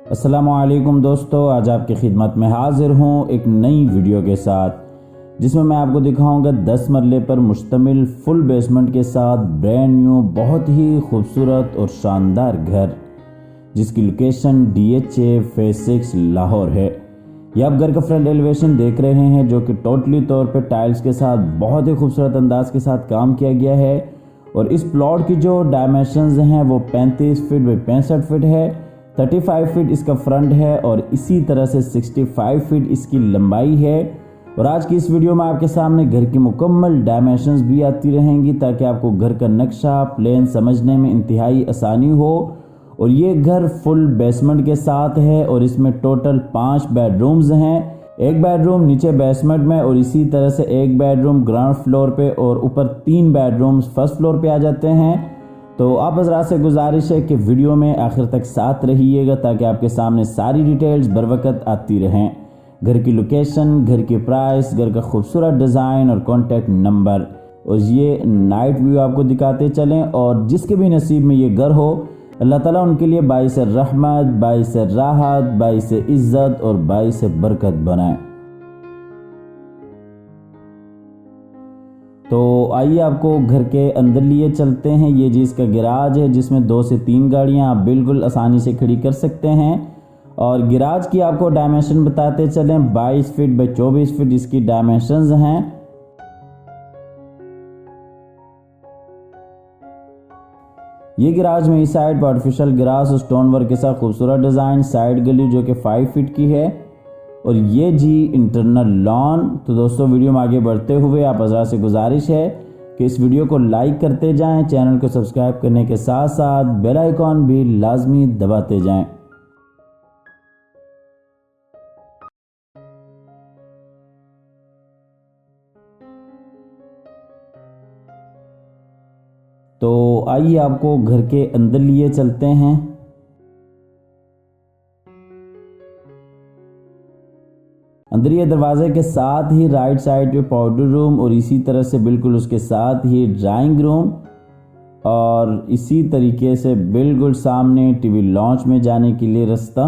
अस्सलामुअलैकुम दोस्तों, आज आपकी खिदमत में हाजिर हूँ एक नई वीडियो के साथ जिसमें मैं आपको दिखाऊंगा 10 मरले पर मुश्तमिल फुल बेसमेंट के साथ ब्रांड न्यू बहुत ही खूबसूरत और शानदार घर, जिसकी लोकेशन DHA फेज 6 लाहौर है। ये आप घर का फ्रंट एलिवेशन देख रहे हैं जो कि टोटली तौर पे टाइल्स के साथ बहुत ही खूबसूरत अंदाज के साथ काम किया गया है। और इस प्लॉट की जो डायमेंशंस हैं वो 35 फीट बाई 65 फीट है। 35 फीट इसका फ्रंट है और इसी तरह से 65 फीट इसकी लंबाई है। और आज की इस वीडियो में आपके सामने घर की मुकम्मल डायमेंशंस भी आती रहेंगी ताकि आपको घर का नक्शा प्लान समझने में इंतहाई आसानी हो। और ये घर फुल बेसमेंट के साथ है और इसमें टोटल 5 बेडरूम्स हैं। एक बेडरूम नीचे बेसमेंट में और इसी तरह से एक बेडरूम ग्राउंड फ्लोर पे और ऊपर 3 बेडरूम्स फर्स्ट फ्लोर पे आ जाते हैं। तो आप हज़रात से गुजारिश है कि वीडियो में आखिर तक साथ रहिएगा ताकि आपके सामने सारी डिटेल्स बर वक्त आती रहें। घर की लोकेशन, घर की प्राइस, घर का खूबसूरत डिज़ाइन और कॉन्टैक्ट नंबर, और ये नाइट व्यू आपको दिखाते चलें। और जिसके भी नसीब में ये घर हो, अल्लाह ताला उनके लिए बाइस रहमत, बाइस राहत, बाइस इज़्ज़त और बाइस बरकत बनाए। तो आइए आपको घर के अंदर लिए चलते हैं। ये जी इसका गैराज है जिसमें 2 से 3 गाड़ियां आप बिल्कुल आसानी से खड़ी कर सकते हैं। और गैराज की आपको डायमेंशन बताते चलें, 22 फीट बाई 24 फीट इसकी डायमेंशंस हैं। ये गैराज में इस साइड पर आर्टिफिशियल ग्रास और स्टोन वर्क के साथ खूबसूरत डिज़ाइन, साइड गली जो कि 5 फीट की है। और ये जी इंटरनल लॉन। तो दोस्तों वीडियो में आगे बढ़ते हुए आप हज़रात से गुजारिश है कि इस वीडियो को लाइक करते जाएं, चैनल को सब्सक्राइब करने के साथ साथ बेल आइकॉन भी लाजमी दबाते जाएं। तो आइए आपको घर के अंदर लिए चलते हैं। अंदर दरवाजे के साथ ही राइट साइड पे पाउडर रूम और इसी तरह से बिल्कुल उसके साथ ही ड्राइंग रूम, और इसी तरीके से बिल्कुल सामने टीवी लॉन्च में जाने के लिए रास्ता।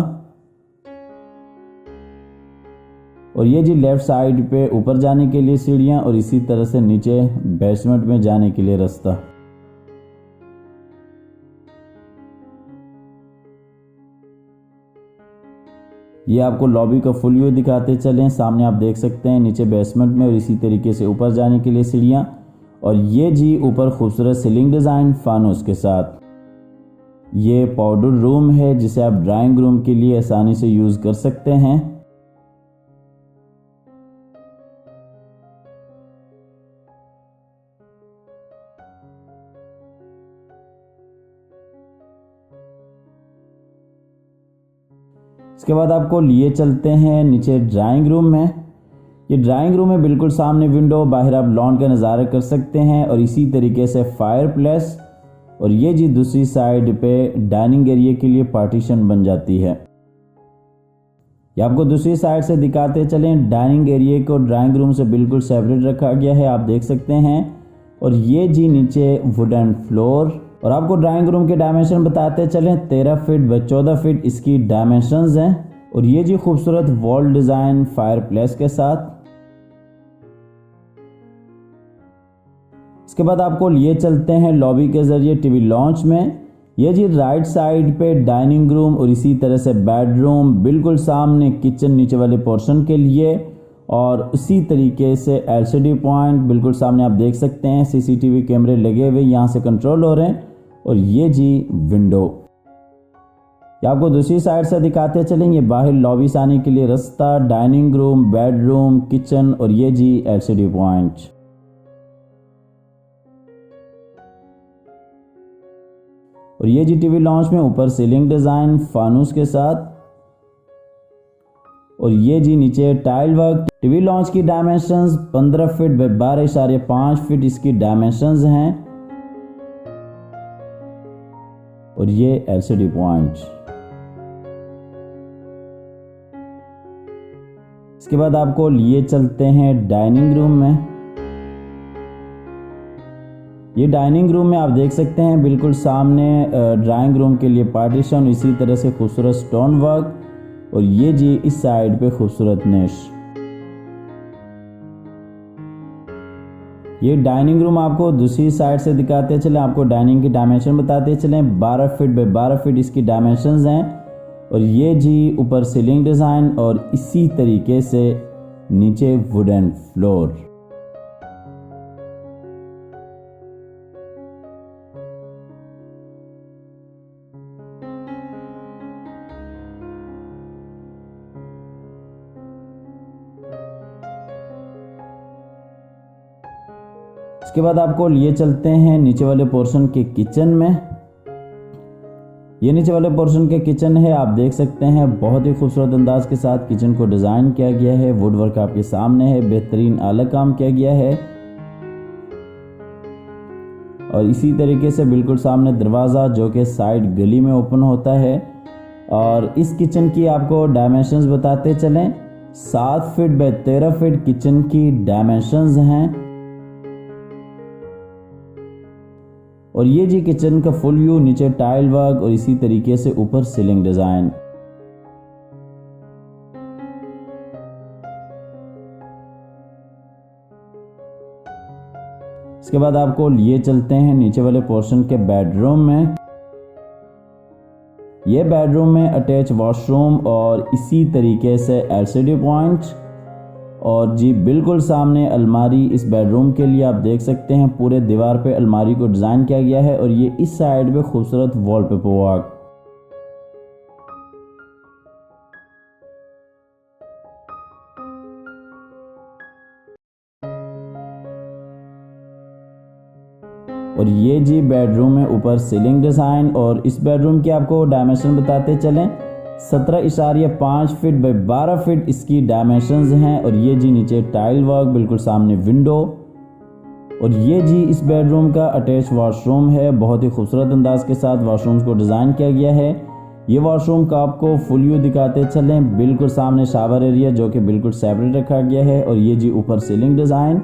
और ये जी लेफ्ट साइड पे ऊपर जाने के लिए सीढ़ियां और इसी तरह से नीचे बेसमेंट में जाने के लिए रास्ता। ये आपको लॉबी का फुल व्यू दिखाते चलें। सामने आप देख सकते हैं नीचे बेसमेंट में और इसी तरीके से ऊपर जाने के लिए सीढ़ियाँ। और ये जी ऊपर खूबसूरत सीलिंग डिज़ाइन फानूस के साथ। ये पाउडर रूम है जिसे आप ड्राइंग रूम के लिए आसानी से यूज़ कर सकते हैं। इसके बाद आपको लिए चलते हैं नीचे ड्राइंग रूम में। ये ड्राइंग रूम है बिल्कुल सामने विंडो, बाहर आप लॉन का नज़ारा कर सकते हैं और इसी तरीके से फायर प्लेस। और ये जी दूसरी साइड पे डाइनिंग एरिया के लिए पार्टीशन बन जाती है। ये आपको दूसरी साइड से दिखाते चलें। डाइनिंग एरिया को ड्राइंग रूम से बिल्कुल सेपरेट रखा गया है, आप देख सकते हैं। और ये जी नीचे वुडन फ्लोर। और आपको ड्राइंग रूम के डायमेंशन बताते चलें, 13 फीट बाई 14 फीट इसकी डायमेंशंस हैं। और ये जी खूबसूरत वॉल डिज़ाइन फायर प्लेस के साथ। इसके बाद आपको लिए चलते हैं लॉबी के ज़रिए टीवी लॉन्च में। ये जी राइट साइड पे डाइनिंग रूम और इसी तरह से बेडरूम, बिल्कुल सामने किचन नीचे वाले पोर्शन के लिए। और उसी तरीके से LCD पॉइंट बिल्कुल सामने आप देख सकते हैं, CCTV कैमरे लगे हुए यहाँ से कंट्रोल हो रहे हैं। और ये जी विंडो। ये आपको दूसरी साइड से दिखाते चलेंगे, बाहर लॉबी से आने के लिए रास्ता, डाइनिंग रूम, बेडरूम, किचन और ये जी LCD पॉइंट। और ये जी टीवी लॉन्च में ऊपर सीलिंग डिज़ाइन फानूस के साथ। और ये जी नीचे टाइल वर्क। टीवी लॉन्च की डायमेंशंस 15 फीट बाई 12.5 फीट इसकी डायमेंशंस हैं। और ये LCD पॉइंट। इसके बाद आपको लिए चलते हैं डाइनिंग रूम में। ये डाइनिंग रूम में आप देख सकते हैं बिल्कुल सामने ड्राइंग रूम के लिए पार्टीशन, इसी तरह से खूबसूरत स्टोन वर्क, और ये जी इस साइड पे खूबसूरत निश। ये डाइनिंग रूम आपको दूसरी साइड से दिखाते चले, आपको डाइनिंग की डायमेंशन बताते चले। 12 फीट बाय 12 फीट इसकी डायमेंशंस हैं, और ये जी ऊपर सीलिंग डिज़ाइन और इसी तरीके से नीचे वुडन फ्लोर। इसके बाद आपको लिए चलते हैं नीचे वाले पोर्शन के किचन में। ये नीचे वाले पोर्शन के किचन है, आप देख सकते हैं बहुत ही खूबसूरत अंदाज के साथ किचन को डिज़ाइन किया गया है। वुड वर्क आपके सामने है, बेहतरीन आला काम किया गया है, और इसी तरीके से बिल्कुल सामने दरवाज़ा जो कि साइड गली में ओपन होता है। और इस किचन की आपको डायमेंशंस बताते चलें, 7 फीट बाय 13 फीट किचन की डायमेंशंस हैं। और ये जी किचन का फुल व्यू, नीचे टाइल वर्क और इसी तरीके से ऊपर सीलिंग डिज़ाइन। इसके बाद आपको लिए चलते हैं नीचे वाले पोर्शन के बेडरूम में। ये बेडरूम में अटैच वॉशरूम और इसी तरीके से एलसीडी पॉइंट, और जी बिल्कुल सामने अलमारी। इस बेडरूम के लिए आप देख सकते हैं पूरे दीवार पे अलमारी को डिज़ाइन किया गया है, और ये इस साइड पे खूबसूरत वॉलपेपर वर्क। और ये जी बेडरूम में ऊपर सीलिंग डिज़ाइन, और इस बेडरूम की आपको डायमेंशन बताते चलें, 17.5 फीट बाय 12 फीट इसकी डायमेंशंस हैं। और ये जी नीचे टाइल वर्क, बिल्कुल सामने विंडो, और ये जी इस बेडरूम का अटैच वॉशरूम है। बहुत ही खूबसूरत अंदाज के साथ वॉशरूम्स को डिज़ाइन किया गया है। ये वॉशरूम का आपको फुल व्यू दिखाते चलें, बिल्कुल सामने शावर एरिया जो कि बिल्कुल सेपरेट रखा गया है, और ये जी ऊपर सीलिंग डिज़ाइन,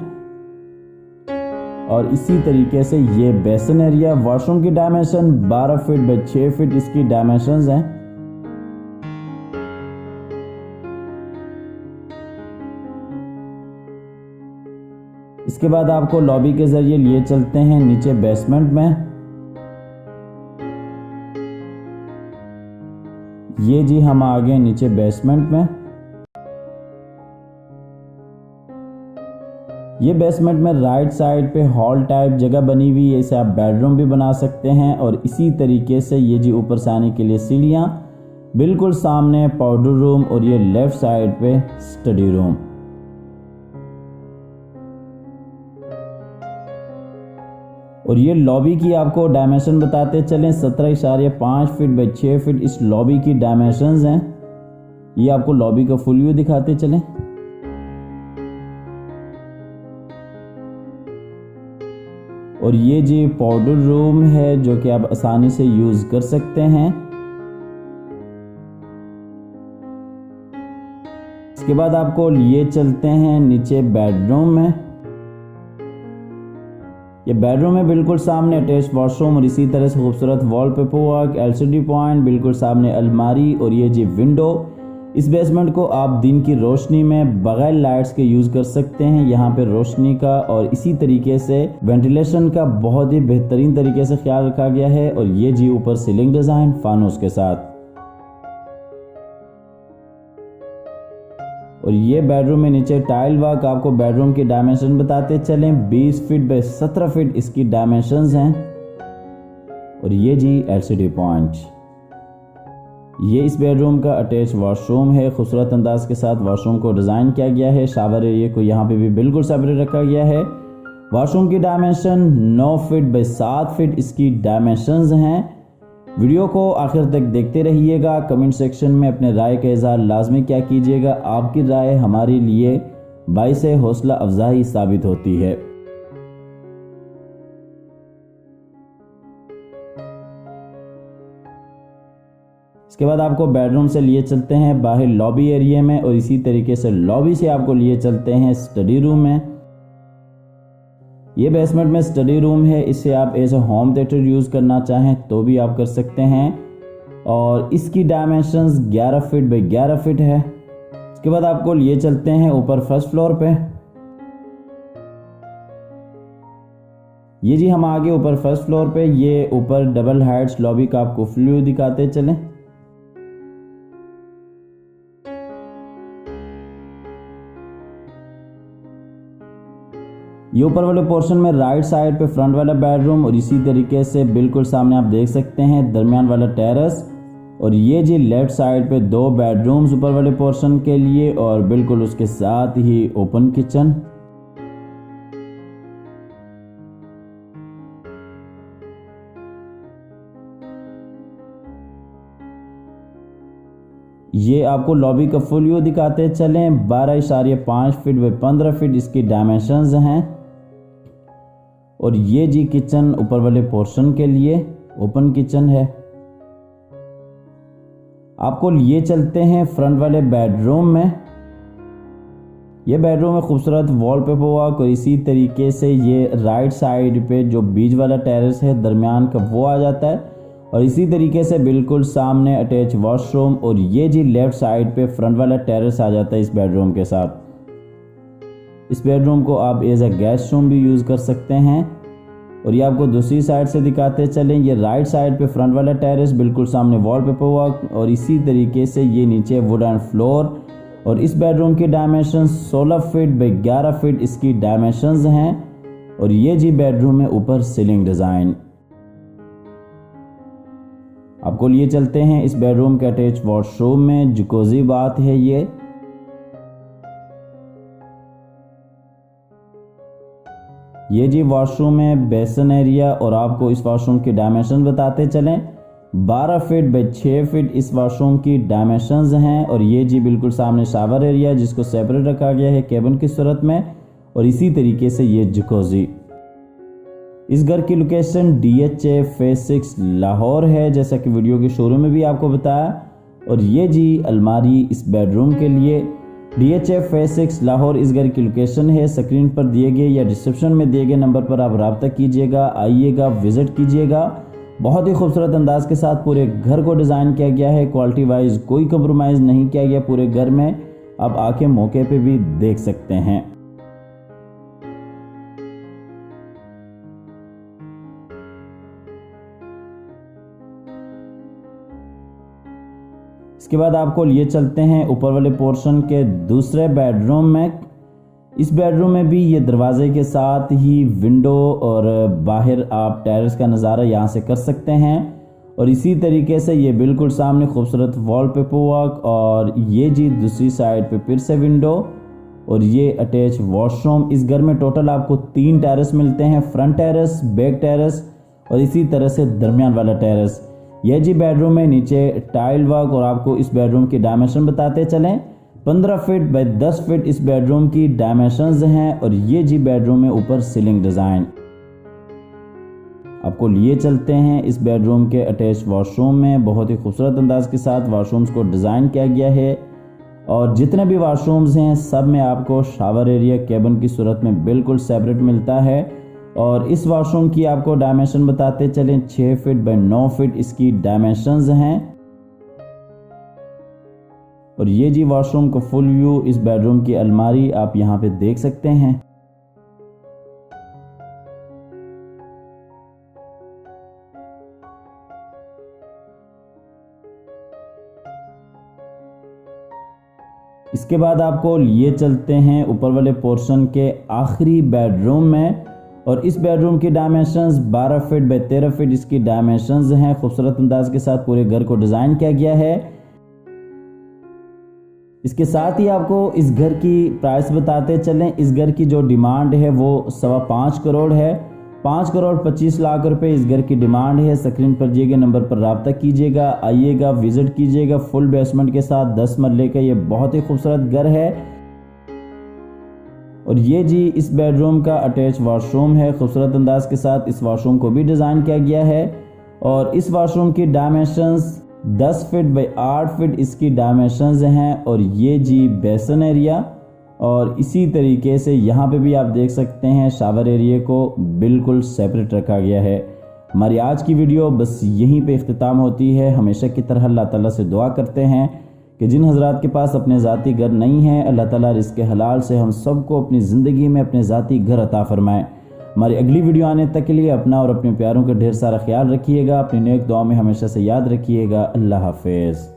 और इसी तरीके से ये बेसन एरिया। वॉशरूम की डायमेंशन 12 फीट बाय 6 फीट इसकी डायमेंशंस हैं। इसके बाद आपको लॉबी के जरिए लिए चलते हैं नीचे बेसमेंट में। ये जी हम आ गए नीचे बेसमेंट में। ये बेसमेंट में राइट साइड पे हॉल टाइप जगह बनी हुई है, इसे आप बेडरूम भी बना सकते हैं। और इसी तरीके से ये जी ऊपर से आने के लिए सीढ़ियाँ, बिल्कुल सामने पाउडर रूम, और ये लेफ्ट साइड पे स्टडी रूम। और ये लॉबी की आपको डायमेंशन बताते चलें, 17.5 फीट बाय 6 फीट इस लॉबी की डायमेंशंस हैं। ये आपको लॉबी का फुल व्यू दिखाते चलें। और ये जी पाउडर रूम है जो कि आप आसानी से यूज कर सकते हैं। इसके बाद आपको लिए चलते हैं नीचे बेडरूम में। ये बेडरूम में बिल्कुल सामने अटैच वॉशरूम, और इसी तरह से खूबसूरत वॉलपेपर वर्क, एलसीडी पॉइंट, बिल्कुल सामने अलमारी, और ये जी विंडो। इस बेसमेंट को आप दिन की रोशनी में बगैर लाइट्स के यूज़ कर सकते हैं। यहाँ पे रोशनी का और इसी तरीके से वेंटिलेशन का बहुत ही बेहतरीन तरीके से ख्याल रखा गया है। और ये जी ऊपर सीलिंग डिज़ाइन फानूस के साथ। और ये बेडरूम में नीचे टाइल वर्क। आपको बेडरूम की डायमेंशन बताते चलें, 20 फीट बाय 17 फीट इसकी डायमेंशंस हैं। और ये जी एलसीडी पॉइंट। ये इस बेडरूम का अटैच वॉशरूम है। खूबसूरत अंदाज के साथ वॉशरूम को डिज़ाइन किया गया है। शावर एरिया को यहाँ पे भी बिल्कुल सेपरेट रखा गया है। वॉशरूम की डायमेंशन 9 फीट बाय 7 फीट इसकी डायमेंशंस हैं। वीडियो को आखिर तक देखते रहिएगा। कमेंट सेक्शन में अपने राय का इज़हार लाजमी क्या कीजिएगा। आपकी राय हमारे लिए बाइस हौसला अफजाई साबित होती है। इसके बाद आपको बेडरूम से लिए चलते हैं बाहर लॉबी एरिया में, और इसी तरीके से लॉबी से आपको लिए चलते हैं स्टडी रूम में। ये बेसमेंट में स्टडी रूम है, इसे आप as a home theatre use करना चाहें तो भी आप कर सकते हैं और इसकी डायमेंशंस 11 फीट बाई 11 फीट है। इसके बाद आपको लिए चलते हैं ऊपर फर्स्ट फ्लोर पे। ये जी हम आगे ऊपर फर्स्ट फ्लोर पे, ये ऊपर डबल हाइट्स लॉबी का आपको फुल व्यू दिखाते चलें। ये ऊपर वाले पोर्शन में राइट साइड पे फ्रंट वाला बेडरूम और इसी तरीके से बिल्कुल सामने आप देख सकते हैं दरमियान वाला टेरेस, और ये जी लेफ्ट साइड पे 2 बेडरूम्स ऊपर वाले पोर्शन के लिए और बिल्कुल उसके साथ ही ओपन किचन। ये आपको लॉबी का फुल व्यू दिखाते चलें। 12.5 फीट व 15 फीट इसकी डायमेंशंस हैं और ये जी किचन ऊपर वाले पोर्शन के लिए ओपन किचन है। आपको लिए चलते हैं फ्रंट वाले बेडरूम में। ये बेडरूम में खूबसूरत वॉलपेपर वर्क और इसी तरीके से ये राइट साइड पे जो बीच वाला टेरेस है दरमियान का वो आ जाता है और इसी तरीके से बिल्कुल सामने अटैच वॉशरूम और ये जी लेफ्ट साइड पे फ्रंट वाला टेरेस आ जाता है इस बेडरूम के साथ। इस बेडरूम को आप एज ए गेस्ट रूम भी यूज़ कर सकते हैं और ये आपको दूसरी साइड से दिखाते चलें। ये राइट साइड पे फ्रंट वाला टेरेस, बिल्कुल सामने वॉलपेपर वर्क और इसी तरीके से ये नीचे वुडन फ्लोर और इस बेडरूम की डायमेंशन 16 फीट बाई 11 फीट इसकी डायमेंशंस हैं और ये जी बेडरूम में ऊपर सीलिंग डिज़ाइन। आपको लिए चलते हैं इस बेडरूम के अटैच वॉशरूम में। जकूज़ी बात है ये जी वॉशरूम में बेसन एरिया और आपको इस वॉशरूम की डायमेंशन बताते चलें। 12 फीट बाई 6 फीट इस वॉशरूम की डायमेंशंस हैं और ये जी बिल्कुल सामने शावर एरिया जिसको सेपरेट रखा गया है केबिन की सूरत में और इसी तरीके से ये जकूज़ी। इस घर की लोकेशन DHA फेज 6 लाहौर है, जैसा कि वीडियो के शुरू में भी आपको बताया। और ये जी अलमारी इस बेडरूम के लिए DHA फेज 6 लाहौर इस घर की लोकेशन है। स्क्रीन पर दिए गए या डिस्क्रिप्शन में दिए गए नंबर पर आप रब्ता कीजिएगा, आइएगा, विजिट कीजिएगा। बहुत ही खूबसूरत अंदाज के साथ पूरे घर को डिज़ाइन किया गया है। क्वालिटी वाइज कोई कंप्रोमाइज़ नहीं किया गया पूरे घर में, आप आके मौके पे भी देख सकते हैं। इसके बाद आपको लिए चलते हैं ऊपर वाले पोर्शन के दूसरे बेडरूम में। इस बेडरूम में भी ये दरवाजे के साथ ही विंडो और बाहर आप टेरेस का नज़ारा यहाँ से कर सकते हैं और इसी तरीके से ये बिल्कुल सामने खूबसूरत वॉलपेपर वर्क और ये जी दूसरी साइड पे फिर से विंडो और ये अटैच वॉशरूम। इस घर में टोटल आपको 3 टेरेस मिलते हैं, फ्रंट टेरेस, बैक टेरेस और इसी तरह से दरमियान वाला टेरेस। यह जी बेडरूम में नीचे टाइल वर्क और आपको इस बेडरूम की डायमेंशन बताते चलें। 15 फीट बाई 10 फीट इस बेडरूम की डायमेंशंस हैं और ये जी बेडरूम में ऊपर सीलिंग डिज़ाइन। आपको लिए चलते हैं इस बेडरूम के अटैच वॉशरूम में। बहुत ही खूबसूरत अंदाज के साथ वॉशरूम्स को डिज़ाइन किया गया है और जितने भी वॉशरूम्स हैं सब में आपको शावर एरिया केबिन की सूरत में बिल्कुल सेपरेट मिलता है। और इस वॉशरूम की आपको डायमेंशन बताते चलें, 6 फीट बाई 9 फीट इसकी डायमेंशंस हैं और ये जी वॉशरूम का फुल व्यू। इस बेडरूम की अलमारी आप यहाँ पे देख सकते हैं। इसके बाद आपको लिए चलते हैं ऊपर वाले पोर्शन के आखिरी बेडरूम में और इस बेडरूम की डायमेंशंस 12 फीट बाई 13 फीट इसकी डायमेंशंस हैं। खूबसूरत अंदाज के साथ पूरे घर को डिज़ाइन किया गया है। इसके साथ ही आपको इस घर की प्राइस बताते चलें। इस घर की जो डिमांड है वो 5.25 करोड़ है। 5 करोड़ 25 लाख रुपए इस घर की डिमांड है। स्क्रीन पर दिए गए नंबर पर रब्ता कीजिएगा, आइएगा, विजिट कीजिएगा। फुल बेसमेंट के साथ 10 मरले का ये बहुत ही खूबसूरत घर है और ये जी इस बेडरूम का अटैच वॉशरूम है। खूबसूरत अंदाज के साथ इस वॉशरूम को भी डिज़ाइन किया गया है और इस वॉशरूम की डायमेंशंस 10 फीट बाई 8 फीट इसकी डायमेंशंस हैं और ये जी बेसन एरिया और इसी तरीके से यहाँ पे भी आप देख सकते हैं शावर एरिया को बिल्कुल सेपरेट रखा गया है। हमारी आज की वीडियो बस यहीं पे इख्तिताम होती है। हमेशा की तरह अल्लाह ताला से दुआ करते हैं कि जिन हजरात के पास अपने ज़ाती घर नहीं है, अल्लाह ताला रिज़्क़ हलाल से हम सबको अपनी ज़िंदगी में अपने ज़ाती घर अता फरमाए। हमारी अगली वीडियो आने तक के लिए अपना और अपने प्यारों का ढेर सारा ख्याल रखिएगा। अपनी नेक दुआ में हमेशा से याद रखिएगा। अल्लाह हाफिज़।